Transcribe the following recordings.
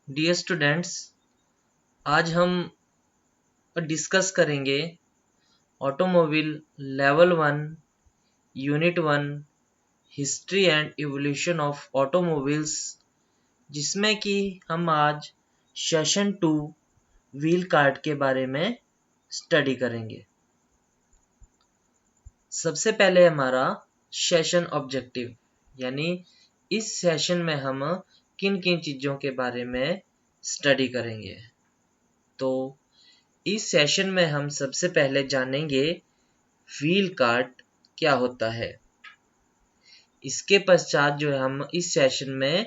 Dear students, आज हम discuss करेंगे automobile level 1 unit 1 history and evolution of automobiles, जिसमें कि हम आज सेशन 2 व्हील कार्ट के बारे में स्टडी करेंगे। सबसे पहले हमारा सेशन ऑब्जेक्टिव, यानी इस सेशन में हम किन किन चीज़ों के बारे में स्टडी करेंगे। तो इस सेशन में हम सबसे पहले जानेंगे व्हील कार्ट क्या होता है। इसके पश्चात जो है हम इस सेशन में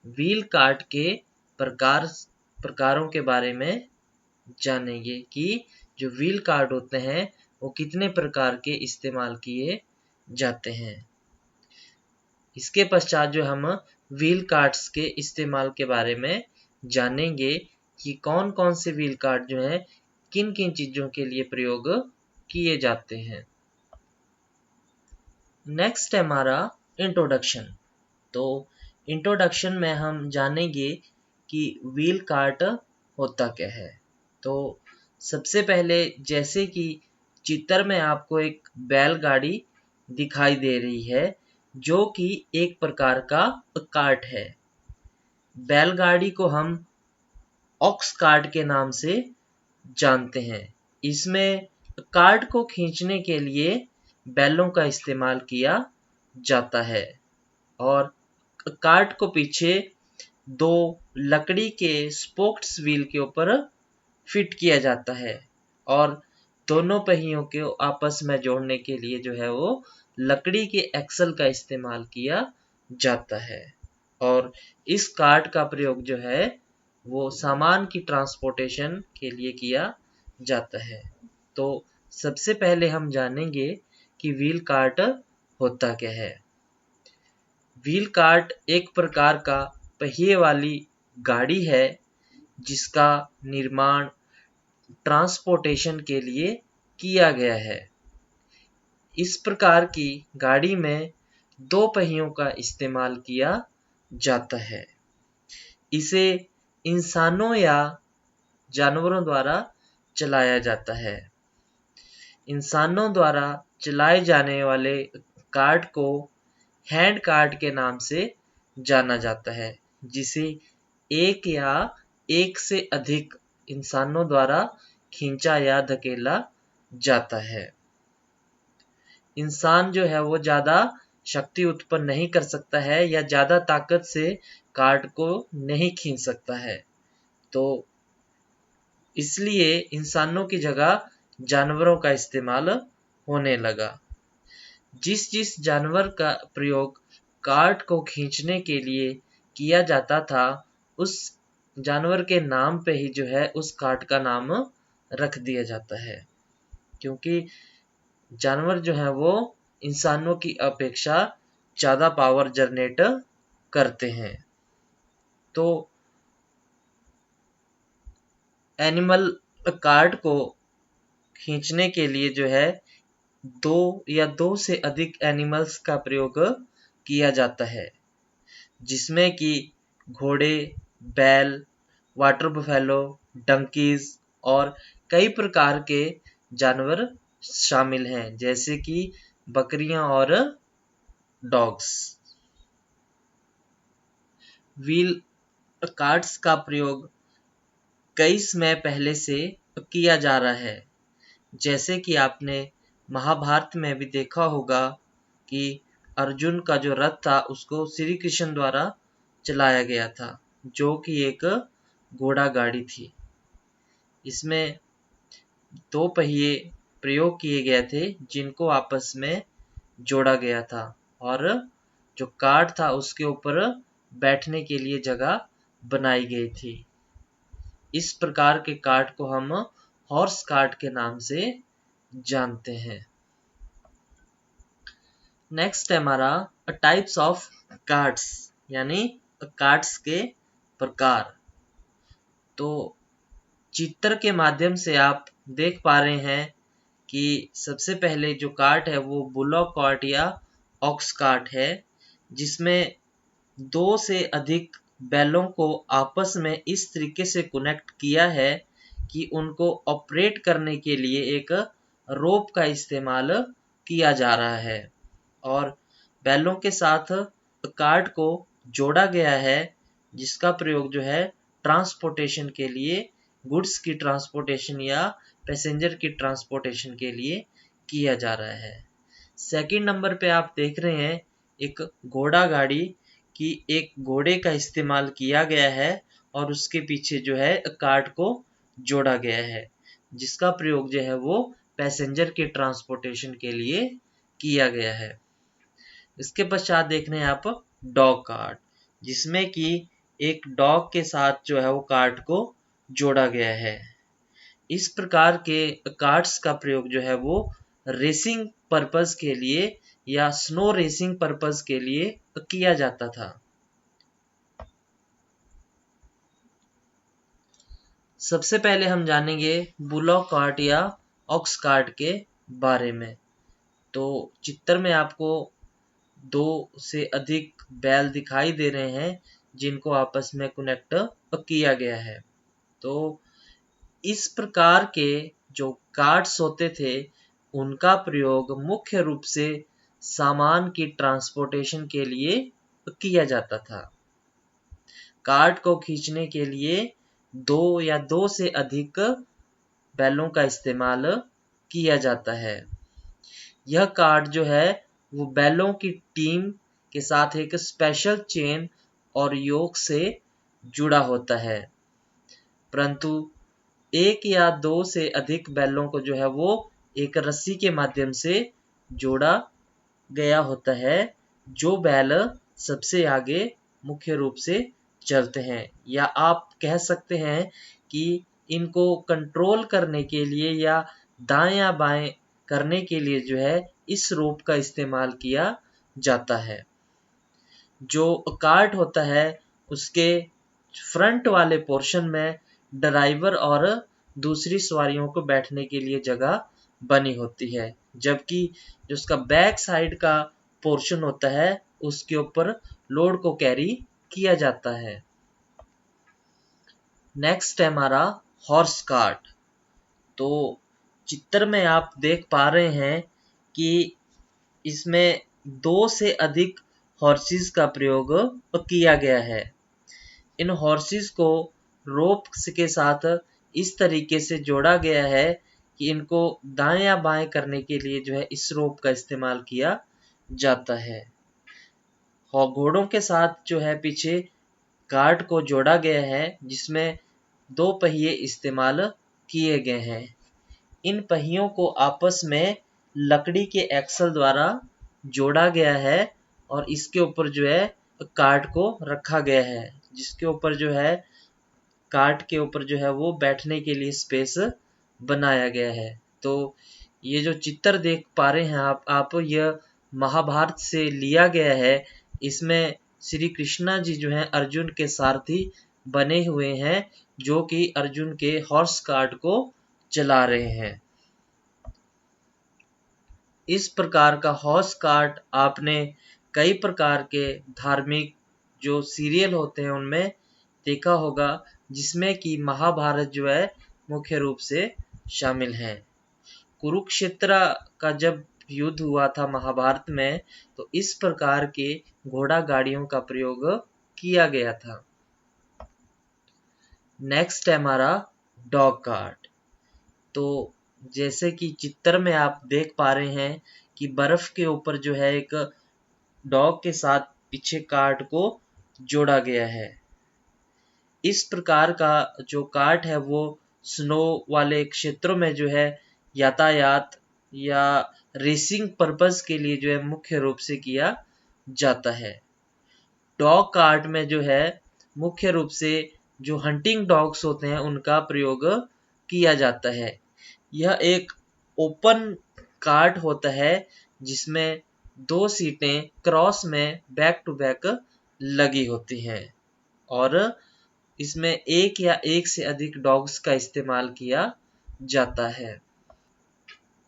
व्हील कार्ट के प्रकारों के बारे में जानेंगे कि जो व्हील कार्ट होते हैं वो कितने प्रकार के इस्तेमाल किए जाते हैं। इसके पश्चात जो हम व्हील कार्ट्स के इस्तेमाल के बारे में जानेंगे कि कौन कौन से व्हील कार्ट जो है किन किन चीज़ों के लिए प्रयोग किए जाते हैं। नेक्स्ट है हमारा इंट्रोडक्शन। तो इंट्रोडक्शन में हम जानेंगे कि व्हील कार्ट होता क्या है। तो सबसे पहले, जैसे कि चित्र में आपको एक बैलगाड़ी दिखाई दे रही है, जो कि एक प्रकार का कार्ट है। बैलगाड़ी को हम ऑक्स कार्ट के नाम से जानते हैं। इसमें कार्ट को खींचने के लिए बैलों का इस्तेमाल किया जाता है और कार्ट को पीछे दो लकड़ी के स्पोक्स व्हील के ऊपर फिट किया जाता है और दोनों पहियों को आपस में जोड़ने के लिए जो है वो लकड़ी के एक्सल का इस्तेमाल किया जाता है। और इस कार्ट का प्रयोग जो है वो सामान की ट्रांसपोर्टेशन के लिए किया जाता है। तो सबसे पहले हम जानेंगे कि व्हील कार्ट होता क्या है। व्हील कार्ट एक प्रकार का पहिए वाली गाड़ी है जिसका निर्माण ट्रांसपोर्टेशन के लिए किया गया है। इस प्रकार की गाड़ी में दो पहियों का इस्तेमाल किया जाता है। इसे इंसानों या जानवरों द्वारा चलाया जाता है। इंसानों द्वारा चलाए जाने वाले कार्ट को हैंड कार्ट के नाम से जाना जाता है, जिसे एक या एक से अधिक इंसानों द्वारा खींचा या धकेला जाता है। इंसान जो है वो ज़्यादा शक्ति उत्पन्न नहीं कर सकता है या ज़्यादा ताकत से कार्ट को नहीं खींच सकता है, तो इसलिए इंसानों की जगह जानवरों का इस्तेमाल होने लगा। जिस जानवर का प्रयोग कार्ट को खींचने के लिए किया जाता था, उस जानवर के नाम पे ही जो है उस कार्ट का नाम रख दिया जाता है, क्योंकि जानवर जो है वो इंसानों की अपेक्षा ज़्यादा पावर जनरेट करते हैं। तो एनिमल कार्ट को खींचने के लिए जो है दो या दो से अधिक एनिमल्स का प्रयोग किया जाता है, जिसमें कि घोड़े, बैल, वाटर बफेलो, डंकीज और कई प्रकार के जानवर शामिल हैं, जैसे कि बकरियां और डॉग्स। व्हील कार्ट्स का प्रयोग कई समय पहले से किया जा रहा है। जैसे कि आपने महाभारत में भी देखा होगा कि अर्जुन का जो रथ था उसको श्री कृष्ण द्वारा चलाया गया था, जो कि एक घोड़ा गाड़ी थी। इसमें दो पहिए प्रयोग किए गए थे जिनको आपस में जोड़ा गया था और जो कार्ट था उसके ऊपर बैठने के लिए जगह बनाई गई थी। इस प्रकार के कार्ट को हम हॉर्स कार्ट के नाम से जानते हैं। नेक्स्ट है हमारा टाइप्स ऑफ कार्ट्स, यानी कार्ट्स के प्रकार। तो चित्र के माध्यम से आप देख पा रहे हैं कि सबसे पहले जो कार्ट है वो बुलॉक कार्ट या ऑक्स कार्ट है, जिसमें दो से अधिक बैलों को आपस में इस तरीके से कनेक्ट किया है कि उनको ऑपरेट करने के लिए एक रोप का इस्तेमाल किया जा रहा है और बैलों के साथ कार्ट को जोड़ा गया है, जिसका प्रयोग जो है ट्रांसपोर्टेशन के लिए, गुड्स की ट्रांसपोर्टेशन या पैसेंजर की ट्रांसपोर्टेशन के लिए किया जा रहा है। सेकंड नंबर पे आप देख रहे हैं एक घोड़ा गाड़ी की, एक घोड़े का इस्तेमाल किया गया है और उसके पीछे जो है कार्ट को जोड़ा गया है, जिसका प्रयोग जो है वो पैसेंजर के ट्रांसपोर्टेशन के लिए किया गया है। इसके पश्चात देख रहे हैं आप डॉग कार्ट, जिसमें कि एक डॉग के साथ जो है वो कार्ट को जोड़ा गया है। इस प्रकार के कार्ट्स का प्रयोग जो है वो रेसिंग पर्पस के लिए या स्नो रेसिंग पर्पस के लिए किया जाता था। सबसे पहले हम जानेंगे बुलॉक कार्ट या ऑक्स कार्ट के बारे में। तो चित्र में आपको 2 से अधिक बैल दिखाई दे रहे हैं जिनको आपस में कनेक्ट किया गया है। तो इस प्रकार के जो कार्ट्स होते थे उनका प्रयोग मुख्य रूप से सामान की ट्रांसपोर्टेशन के लिए किया जाता था। कार्ट को खींचने के लिए 2 या 2 से अधिक बैलों का इस्तेमाल किया जाता है। यह कार्ट जो है वो बैलों की टीम के साथ एक स्पेशल चेन और योक से जुड़ा होता है, परंतु 1 या 2 से अधिक बैलों को जो है वो एक रस्सी के माध्यम से जोड़ा गया होता है, जो बैल सबसे आगे मुख्य रूप से चलते हैं, या आप कह सकते हैं कि इनको कंट्रोल करने के लिए या दाएं या बाएं करने के लिए जो है इस रोप का इस्तेमाल किया जाता है। जो कार्ट होता है उसके फ्रंट वाले पोर्शन में ड्राइवर और दूसरी सवारियों को बैठने के लिए जगह बनी होती है, जबकि जो उसका बैक साइड का पोर्शन होता है उसके ऊपर लोड को कैरी किया जाता है। नेक्स्ट है हमारा हॉर्स कार्ट। तो चित्र में आप देख पा रहे हैं कि इसमें 2 से अधिक हॉर्सेस का प्रयोग किया गया है। इन हॉर्सेस को रोप के साथ इस तरीके से जोड़ा गया है कि इनको दाएं या बाएं करने के लिए जो है इस रोप का इस्तेमाल किया जाता है। घोड़ों के साथ जो है पीछे कार्ट को जोड़ा गया है, जिसमें 2 पहिए इस्तेमाल किए गए हैं। इन पहियों को आपस में लकड़ी के एक्सल द्वारा जोड़ा गया है और इसके ऊपर जो है कार्ट को रखा गया है, जिसके ऊपर जो है कार्ट के ऊपर जो है वो बैठने के लिए स्पेस बनाया गया है। तो ये जो चित्र देख पा रहे हैं आप यह महाभारत से लिया गया है। इसमें श्री कृष्णा जी जो हैं अर्जुन के सारथी बने हुए हैं, जो कि अर्जुन के हॉर्स कार्ट को चला रहे हैं। इस प्रकार का हॉर्स कार्ट आपने कई प्रकार के धार्मिक जो सीरियल होते हैं उनमें देखा होगा, जिसमें कि महाभारत जो है मुख्य रूप से शामिल है। कुरुक्षेत्र का जब युद्ध हुआ था महाभारत में, तो इस प्रकार के घोड़ा गाड़ियों का प्रयोग किया गया था। नेक्स्ट है हमारा डॉग कार्ट। तो जैसे कि चित्र में आप देख पा रहे हैं कि बर्फ के ऊपर जो है एक डॉग के साथ पीछे कार्ट को जोड़ा गया है। इस प्रकार का जो कार्ट है वो स्नो वाले क्षेत्रों में जो है यातायात या रेसिंग पर्पस के लिए जो है मुख्य रूप से किया जाता है। डॉग कार्ट में जो है मुख्य रूप से जो हंटिंग डॉग्स होते हैं उनका प्रयोग किया जाता है। यह एक ओपन कार्ट होता है जिसमें 2 सीटें क्रॉस में बैक टू बैक लगी होती हैं और इसमें 1 या 1 से अधिक डॉग्स का इस्तेमाल किया जाता है।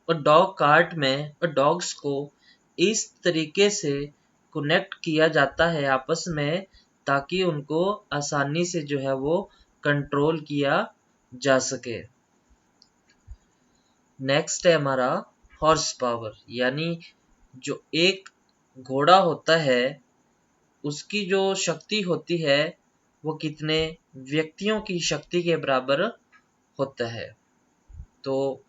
और डॉग कार्ट में डॉग्स को इस तरीके से कनेक्ट किया जाता है आपस में ताकि उनको आसानी से जो है वो कंट्रोल किया जा सके। नेक्स्ट है हमारा हॉर्स पावर, यानी जो एक घोड़ा होता है उसकी जो शक्ति होती है वो कितने व्यक्तियों की शक्ति के बराबर होता है। तो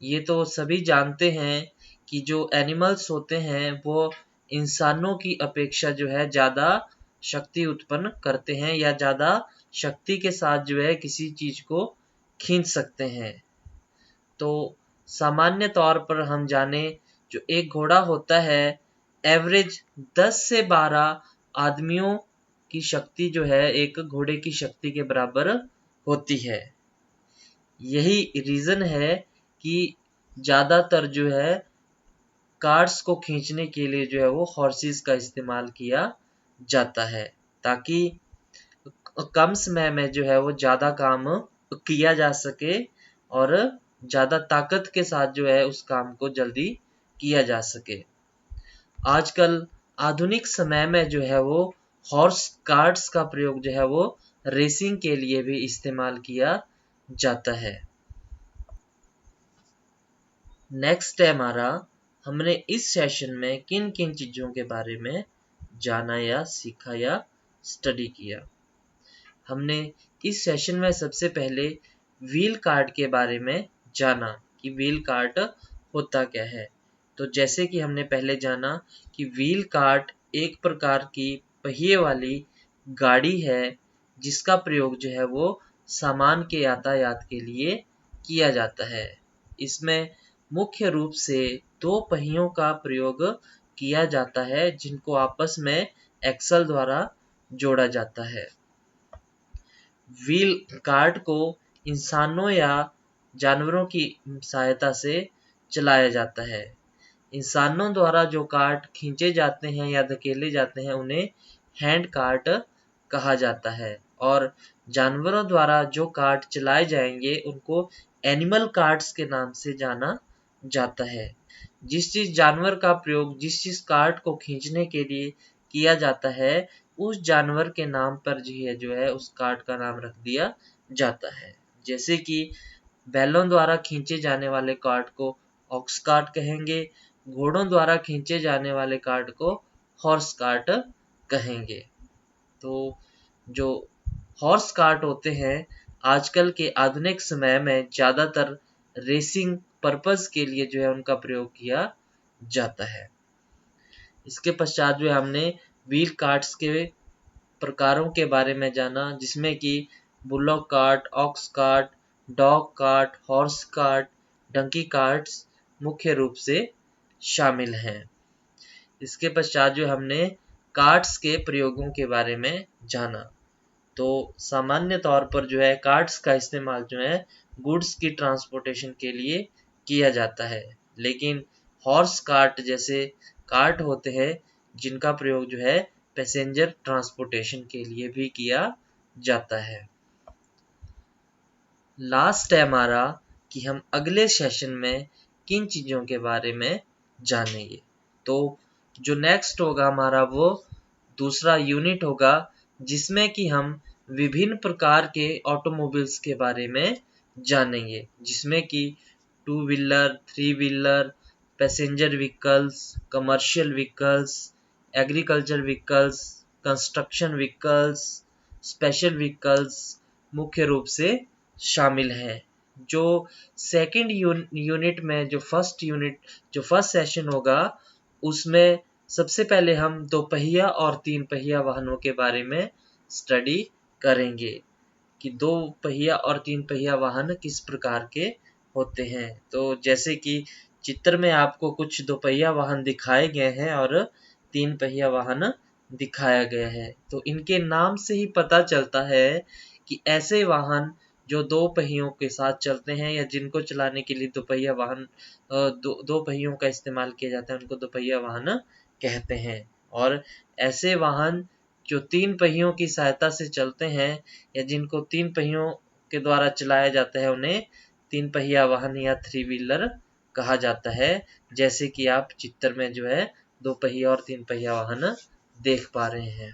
ये तो सभी जानते हैं कि जो एनिमल्स होते हैं वो इंसानों की अपेक्षा जो है ज़्यादा शक्ति उत्पन्न करते हैं या ज़्यादा शक्ति के साथ जो है किसी चीज़ को खींच सकते हैं। तो सामान्य तौर पर हम जाने जो एक घोड़ा होता है एवरेज 10 से 12 आदमियों की शक्ति जो है एक घोड़े की शक्ति के बराबर होती है। यही रीज़न है कि ज़्यादातर जो है कार्ट्स को खींचने के लिए जो है वो हॉर्सेस का इस्तेमाल किया जाता है, ताकि कम समय में जो है वो ज़्यादा काम किया जा सके और ज़्यादा ताकत के साथ जो है उस काम को जल्दी किया जा सके। आजकल आधुनिक समय में जो है वो हॉर्स कार्ट्स का प्रयोग जो है वो रेसिंग के लिए भी इस्तेमाल किया जाता है। नेक्स्ट है हमारा, हमने इस सेशन में किन किन चीज़ों के बारे में जाना या सीखा या स्टडी किया। हमने इस सेशन में सबसे पहले व्हील कार्ट के बारे में जाना कि व्हील कार्ट होता क्या है। तो जैसे कि हमने पहले जाना कि व्हील कार्ट एक प्रकार की पहिए वाली गाड़ी है जिसका प्रयोग जो है वो सामान के यातायात के लिए किया जाता है। इसमें मुख्य रूप से 2 पहियों का प्रयोग किया जाता है जिनको आपस में एक्सल द्वारा जोड़ा जाता है। व्हील कार्ट को इंसानों या जानवरों की सहायता से चलाया जाता है। इंसानों द्वारा जो कार्ट खींचे जाते हैं या धकेले जाते हैं उन्हें हैंड कार्ट कहा जाता है, और जानवरों द्वारा जो कार्ट चलाए जाएंगे उनको एनिमल कार्ट्स के नाम से जाना जाता है। जिस जानवर का प्रयोग जिस कार्ट को खींचने के लिए किया जाता है उस जानवर के नाम पर जो है उस कार्ट का नाम रख दिया जाता है। जैसे कि बैलों द्वारा खींचे जाने वाले कार्ट को ऑक्स कार्ट कहेंगे, घोड़ों द्वारा खींचे जाने वाले कार्ट को हॉर्स कार्ट कहेंगे। तो जो हॉर्स कार्ट होते हैं आजकल के आधुनिक समय में ज़्यादातर रेसिंग पर्पस के लिए जो है उनका प्रयोग किया जाता है। इसके पश्चात जो हमने व्हील कार्ट्स के प्रकारों के बारे में जाना, जिसमें कि bullock cart, ox cart, dog cart, horse cart, donkey carts मुख्य रूप से शामिल हैं। इसके पश्चात जो हमने कार्ट्स के प्रयोगों के बारे में जाना। तो सामान्य तौर पर जो है कार्ट्स का इस्तेमाल जो है गुड्स की ट्रांसपोर्टेशन के लिए किया जाता है, लेकिन हॉर्स कार्ट जैसे कार्ट होते हैं जिनका प्रयोग जो है पैसेंजर ट्रांसपोर्टेशन के लिए भी किया जाता है। लास्ट है हमारा कि हम अगले सेशन में किन चीज़ों के बारे में जानेंगे। तो जो नेक्स्ट होगा हमारा वो दूसरा यूनिट होगा जिसमें कि हम विभिन्न प्रकार के ऑटोमोबाइल्स के बारे में जानेंगे, जिसमें कि 2 wheeler, 3 wheeler, passenger vehicles, commercial vehicles, agriculture vehicles, construction vehicles, special vehicles मुख्य रूप से शामिल हैं। जो सेकंड यूनिट में जो फर्स्ट सेशन होगा उसमें सबसे पहले हम 2 पहिया और 3 पहिया वाहनों के बारे में स्टडी करेंगे कि 2 पहिया और 3 पहिया वाहन किस प्रकार के होते हैं। तो जैसे कि चित्र में आपको कुछ 2 पहिया वाहन दिखाए गए हैं और 3 पहिया वाहन दिखाया गया है, तो इनके नाम से ही पता चलता है कि ऐसे वाहन जो 2 पहियों के साथ चलते हैं या जिनको चलाने के लिए 2 पहिया वाहन 2 पहियों का इस्तेमाल किया जाता है उनको 2 पहिया वाहन कहते हैं। और ऐसे वाहन जो 3 पहियों की सहायता से चलते हैं या जिनको 3 पहियों के द्वारा चलाया जाता है उन्हें 3 पहिया वाहन या 3 व्हीलर कहा जाता है। जैसे कि आप चित्र में जो है 2 पहिया और 3 पहिया वाहन देख पा रहे हैं।